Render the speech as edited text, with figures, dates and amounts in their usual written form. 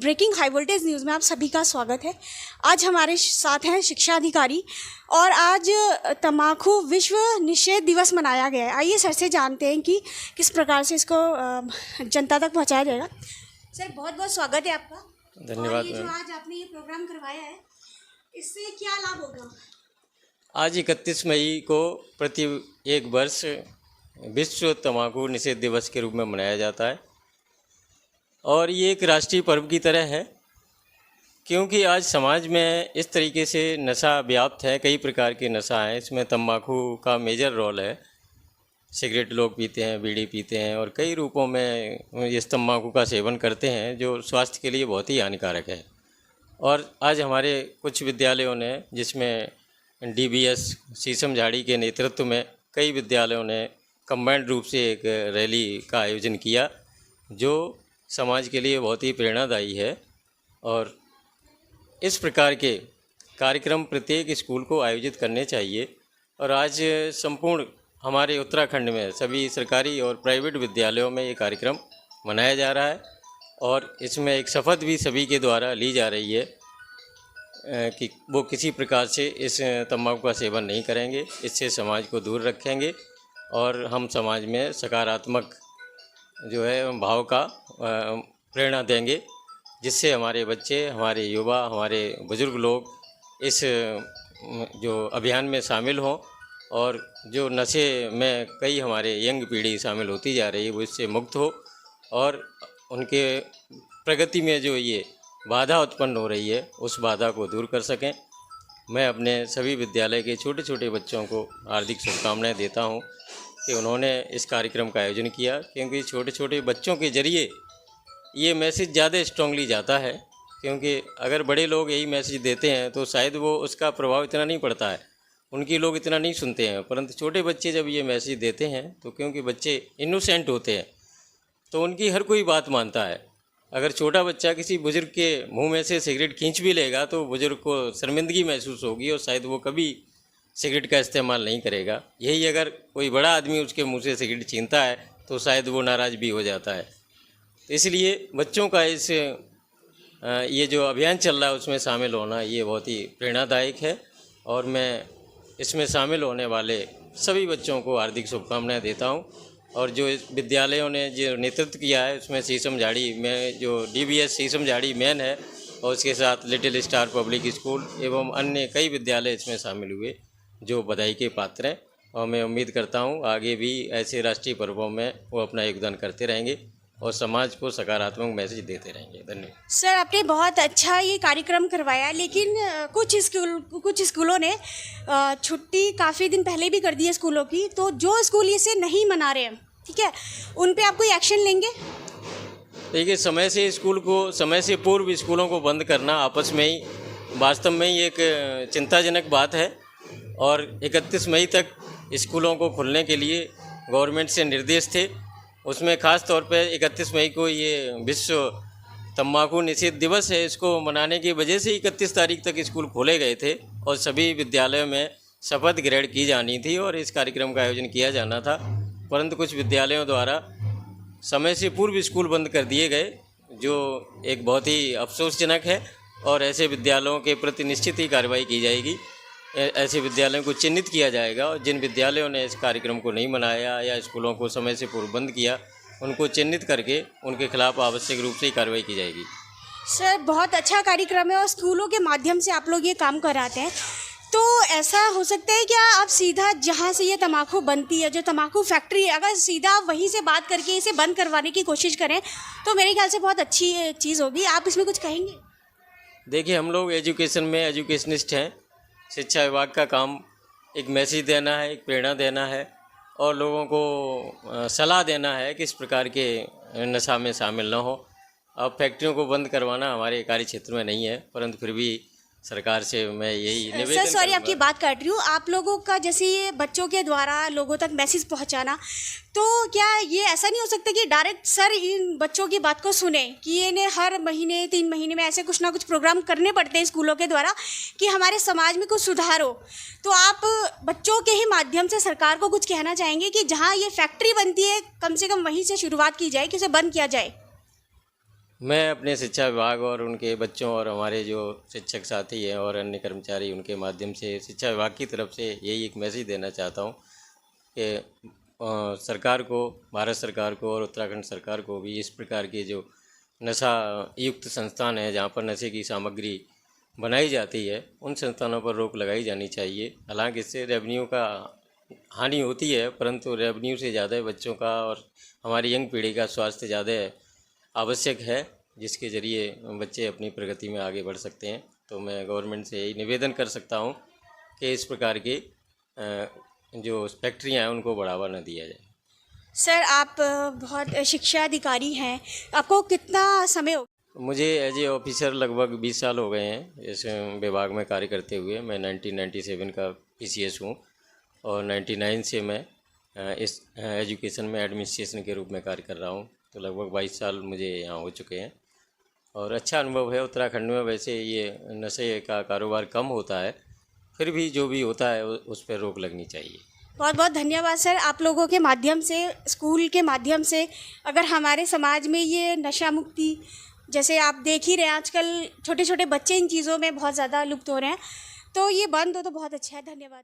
Breaking high voltage news में आप सभी का स्वागत है। आज हमारे साथ हैं शिक्षा अधिकारी और आज तम्बाकू विश्व निषेध दिवस मनाया गया है। आइए सर से जानते हैं कि किस प्रकार से इसको जनता तक पहुंचाया जाएगा। सर बहुत बहुत स्वागत है आपका। धन्यवाद। ये जो आज आपने ये प्रोग्राम करवाया है इससे क्या लाभ होगा? आज 31 मई को प्रति एक वर्ष विश्व तम्बाकू निषेध दिवस के रूप में मनाया जाता है और ये एक राष्ट्रीय पर्व की तरह है, क्योंकि आज समाज में इस तरीके से नशा व्याप्त है। कई प्रकार के नशा हैं, इसमें तम्बाकू का मेजर रोल है। सिगरेट लोग पीते हैं, बीड़ी पीते हैं और कई रूपों में इस तम्बाकू का सेवन करते हैं जो स्वास्थ्य के लिए बहुत ही हानिकारक है। और आज हमारे कुछ विद्यालयों ने, जिसमें DBS शीशम झाड़ी के नेतृत्व में कई विद्यालयों ने कंबाइंड रूप से एक रैली का आयोजन किया जो समाज के लिए बहुत ही प्रेरणादायी है। और इस प्रकार के कार्यक्रम प्रत्येक स्कूल को आयोजित करने चाहिए। और आज संपूर्ण हमारे उत्तराखंड में सभी सरकारी और प्राइवेट विद्यालयों में ये कार्यक्रम मनाया जा रहा है और इसमें एक शपथ भी सभी के द्वारा ली जा रही है कि वो किसी प्रकार से इस तम्बाकू का सेवन नहीं करेंगे, इससे समाज को दूर रखेंगे और हम समाज में सकारात्मक जो है भाव का प्रेरणा देंगे, जिससे हमारे बच्चे, हमारे युवा, हमारे बुज़ुर्ग लोग इस जो अभियान में शामिल हों और जो नशे में कई हमारे यंग पीढ़ी शामिल होती जा रही है वो इससे मुक्त हो और उनके प्रगति में जो ये बाधा उत्पन्न हो रही है उस बाधा को दूर कर सकें। मैं अपने सभी विद्यालय के छोटे छोटे बच्चों को हार्दिक शुभकामनाएं देता हूं कि उन्होंने इस कार्यक्रम का आयोजन किया, क्योंकि छोटे छोटे बच्चों के ज़रिए ये मैसेज ज़्यादा स्ट्रांगली जाता है। क्योंकि अगर बड़े लोग यही मैसेज देते हैं तो शायद वो उसका प्रभाव इतना नहीं पड़ता है, उनकी लोग इतना नहीं सुनते हैं। परंतु छोटे बच्चे जब ये मैसेज देते हैं तो क्योंकि बच्चे इनोसेंट होते हैं तो उनकी हर कोई बात मानता है। अगर छोटा बच्चा किसी बुज़ुर्ग के मुंह में से सिगरेट खींच भी लेगा तो बुज़ुर्ग को शर्मिंदगी महसूस होगी और शायद वो कभी सिगरेट का इस्तेमाल नहीं करेगा। यही अगर कोई बड़ा आदमी उसके मुंह से सिगरेट छीनता है तो शायद वो नाराज़ भी हो जाता है। तो इसलिए बच्चों का इस ये जो अभियान चल रहा है उसमें शामिल होना ये बहुत ही प्रेरणादायक है और मैं इसमें शामिल होने वाले सभी बच्चों को हार्दिक शुभकामनाएं देता हूं। और जो इस विद्यालयों ने जो नेतृत्व किया है उसमें शीशम झाड़ी में जो DBS शीशम झाड़ी मेन है और उसके साथ लिटिल स्टार पब्लिक स्कूल एवं अन्य कई विद्यालय इसमें शामिल हुए जो बधाई के पात्र हैं। और मैं उम्मीद करता हूं आगे भी ऐसे राष्ट्रीय पर्वों में वो अपना योगदान करते रहेंगे और समाज को सकारात्मक मैसेज देते रहेंगे। धन्यवाद। सर आपने बहुत अच्छा ये कार्यक्रम करवाया, लेकिन कुछ स्कूलों ने छुट्टी काफ़ी दिन पहले भी कर दी है स्कूलों की, तो जो स्कूल इसे नहीं मना रहे हैं, ठीक है, उन पे आप कोई एक्शन लेंगे? देखिए, समय से पूर्व स्कूलों को बंद करना आपस में ही वास्तव में ही एक चिंताजनक बात है। और 31 मई तक स्कूलों को खुलने के लिए गवर्नमेंट से निर्देश थे। उसमें ख़ास तौर पे 31 मई को ये विश्व तम्बाकू निषेध दिवस है, इसको मनाने की वजह से 31 तारीख तक स्कूल खोले गए थे और सभी विद्यालयों में शपथ ग्रहण की जानी थी और इस कार्यक्रम का आयोजन किया जाना था। परंतु कुछ विद्यालयों द्वारा समय से पूर्व स्कूल बंद कर दिए गए, जो एक बहुत ही अफसोसजनक है और ऐसे विद्यालयों के प्रति निश्चित ही कार्रवाई की जाएगी। ऐसे विद्यालयों को चिन्हित किया जाएगा और जिन विद्यालयों ने इस कार्यक्रम को नहीं मनाया या स्कूलों को समय से पूर्व बंद किया उनको चिन्हित करके उनके खिलाफ आवश्यक रूप से कार्रवाई की जाएगी। सर बहुत अच्छा कार्यक्रम है और स्कूलों के माध्यम से आप लोग ये काम कराते हैं, तो ऐसा हो सकता है क्या आप सीधा जहाँ से ये तम्बाकू बनती है, जो तम्बाकू फैक्ट्री है, अगर सीधा वहीं से बात करके इसे बंद करवाने की कोशिश करें तो मेरे ख्याल से बहुत अच्छी चीज़ होगी। आप इसमें कुछ कहेंगे? देखिए, हम लोग एजुकेशन में एजुकेशनिस्ट हैं। शिक्षा विभाग का काम एक मैसेज देना है, एक प्रेरणा देना है और लोगों को सलाह देना है कि इस प्रकार के नशा में शामिल न हो। अब फैक्ट्रियों को बंद करवाना हमारे कार्य क्षेत्र में नहीं है, परंतु फिर भी सरकार से मैं यही निवेदन सर सॉरी आपकी बात काट रही हूँ। आप लोगों का जैसे ये बच्चों के द्वारा लोगों तक मैसेज पहुँचाना, तो क्या ये ऐसा नहीं हो सकता कि डायरेक्ट सर इन बच्चों की बात को सुने कि इन्हें हर महीने 3 महीने में ऐसे कुछ ना कुछ प्रोग्राम करने पड़ते हैं स्कूलों के द्वारा कि हमारे समाज में कुछ सुधार हो? तो आप बच्चों के ही माध्यम से सरकार को कुछ कहना चाहेंगे कि जहाँ ये फैक्ट्री बनती है कम से कम वहीं से शुरुआत की जाए कि उसे बंद किया जाए? मैं अपने शिक्षा विभाग और उनके बच्चों और हमारे जो शिक्षक साथी हैं और अन्य कर्मचारी उनके माध्यम से शिक्षा विभाग की तरफ से यही एक मैसेज देना चाहता हूँ कि सरकार को, भारत सरकार को और उत्तराखंड सरकार को भी इस प्रकार के जो नशा युक्त संस्थान है जहाँ पर नशे की सामग्री बनाई जाती है उन संस्थानों पर रोक लगाई जानी चाहिए। हालांकि इससे रेवेन्यू का हानि होती है, परंतु रेवेन्यू से ज़्यादा बच्चों का और हमारी यंग पीढ़ी का स्वास्थ्य ज़्यादा आवश्यक है, जिसके ज़रिए बच्चे अपनी प्रगति में आगे बढ़ सकते हैं। तो मैं गवर्नमेंट से यही निवेदन कर सकता हूँ कि इस प्रकार के जो फैक्ट्रियाँ हैं उनको बढ़ावा न दिया जाए। सर आप बहुत शिक्षा अधिकारी हैं, आपको कितना समय हो? मुझे एज ए ऑफिसर लगभग 20 साल हो गए हैं इस विभाग में कार्य करते हुए। मैं 1997 का PCS हूँ और 99 से मैं इस एजुकेशन में एडमिनिस्ट्रेशन के रूप में कार्य कर रहा हूँ। तो लगभग 22 साल मुझे यहाँ हो चुके हैं और अच्छा अनुभव है। उत्तराखंड में वैसे ये नशे का कारोबार कम होता है, फिर भी जो भी होता है उस पर रोक लगनी चाहिए। बहुत बहुत धन्यवाद सर, आप लोगों के माध्यम से, स्कूल के माध्यम से अगर हमारे समाज में ये नशा मुक्ति, जैसे आप देख ही रहे हैं आजकल छोटे छोटे बच्चे इन चीज़ों में बहुत ज़्यादा लुप्त हो रहे हैं, तो ये बंद हो तो बहुत अच्छा है। धन्यवाद।